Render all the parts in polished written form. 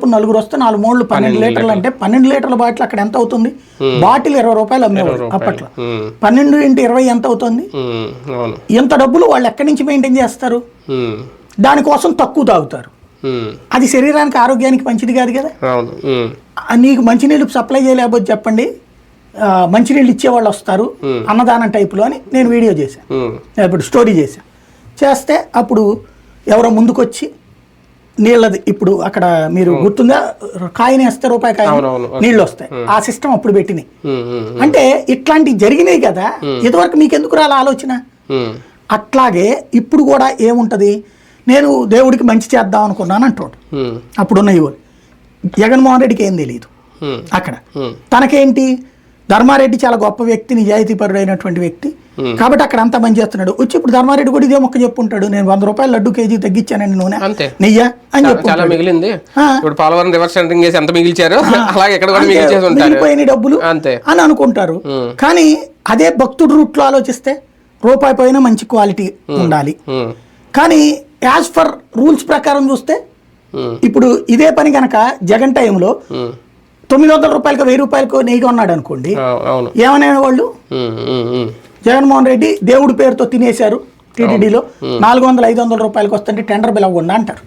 వేసుకుని నలుగురు వస్తే 4 మూడు 12 లీటర్లు అంటే 12 లీటర్ల బాటిల్ అక్కడ ఎంత అవుతుంది? బాటిల్ 20 రూపాయలు అమ్మేవాళ్ళు అప్పట్లో. 12 × 20 ఎంత అవుతుంది? ఎంత డబ్బులు వాళ్ళు ఎక్కడి నుంచి మెయింటైన్ చేస్తారు? దానికోసం తక్కువ తాగుతారు. అది శరీరానికి ఆరోగ్యానికి మంచిది కాదు కదా. నీకు మంచినీళ్ళు సప్లై చేయలేకపోతే చెప్పండి, మంచినీళ్ళు ఇచ్చేవాళ్ళు వస్తారు అన్నదానం టైపులో అని నేను వీడియో చేశాను, ఇప్పుడు స్టోరీ చేస్తే అప్పుడు ఎవరో ముందుకొచ్చి నీళ్ళది ఇప్పుడు అక్కడ మీరు గుర్తుందా, కాయని వేస్తే రూపాయి కాయ నీళ్ళు వస్తాయి, ఆ సిస్టమ్ అప్పుడు పెట్టినాయి. అంటే ఇట్లాంటివి జరిగినాయి కదా. ఇదివరకు మీకు ఎందుకు రాల ఆలోచన? అట్లాగే ఇప్పుడు కూడా ఏముంటది, నేను దేవుడికి మంచి చేద్దాం అనుకున్నాను అంటాడు అప్పుడున్న యువలు. జగన్మోహన్ రెడ్డికి ఏం తెలియదు అక్కడ. తనకేంటి, ధర్మారెడ్డి చాలా గొప్ప వ్యక్తి, నిజాయితీపరుడైనటువంటి వ్యక్తి కాబట్టి అక్కడ అంతా మంచి చేస్తున్నాడు. వచ్చి ఇప్పుడు ధర్మారెడ్డి కూడా ఇదే మొక్క చెప్పుంటాడు, నేను 100 రూపాయలు లడ్డు కేజీ తగ్గించానండి నూనె నెయ్యి అని మిగిలిపోయిన డబ్బులు అని అనుకుంటారు. కానీ అదే భక్తుడు రూట్లో ఆలోచిస్తే రూపాయి పోయినా మంచి క్వాలిటీ ఉండాలి. కానీ యాజ్ ఫర్ రూల్స్ ప్రకారం చూస్తే ఇప్పుడు ఇదే పని కనుక జగన్ టైంలో 900 రూపాయలకు 1000 రూపాయలకు నెయ్యి కొన్నాడు అనుకోండి, ఏమనే వాళ్ళు జగన్మోహన్ రెడ్డి దేవుడి పేరుతో తినేశారు టీటీడీలో 400-500 రూపాయలకు వస్తుంటే టెండర్ బిల్ అవ్వకుండా అంటారు.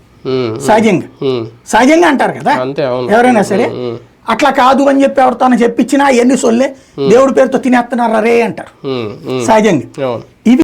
సహజంగా అంటారు కదా ఎవరైనా సరే. అట్లా కాదు అని చెప్పి ఎవరితో చెప్పించినా ఎన్ని సొల్లే దేవుడి పేరుతో తినేస్తున్నారు రే అంటారు సహజంగా. ఇవి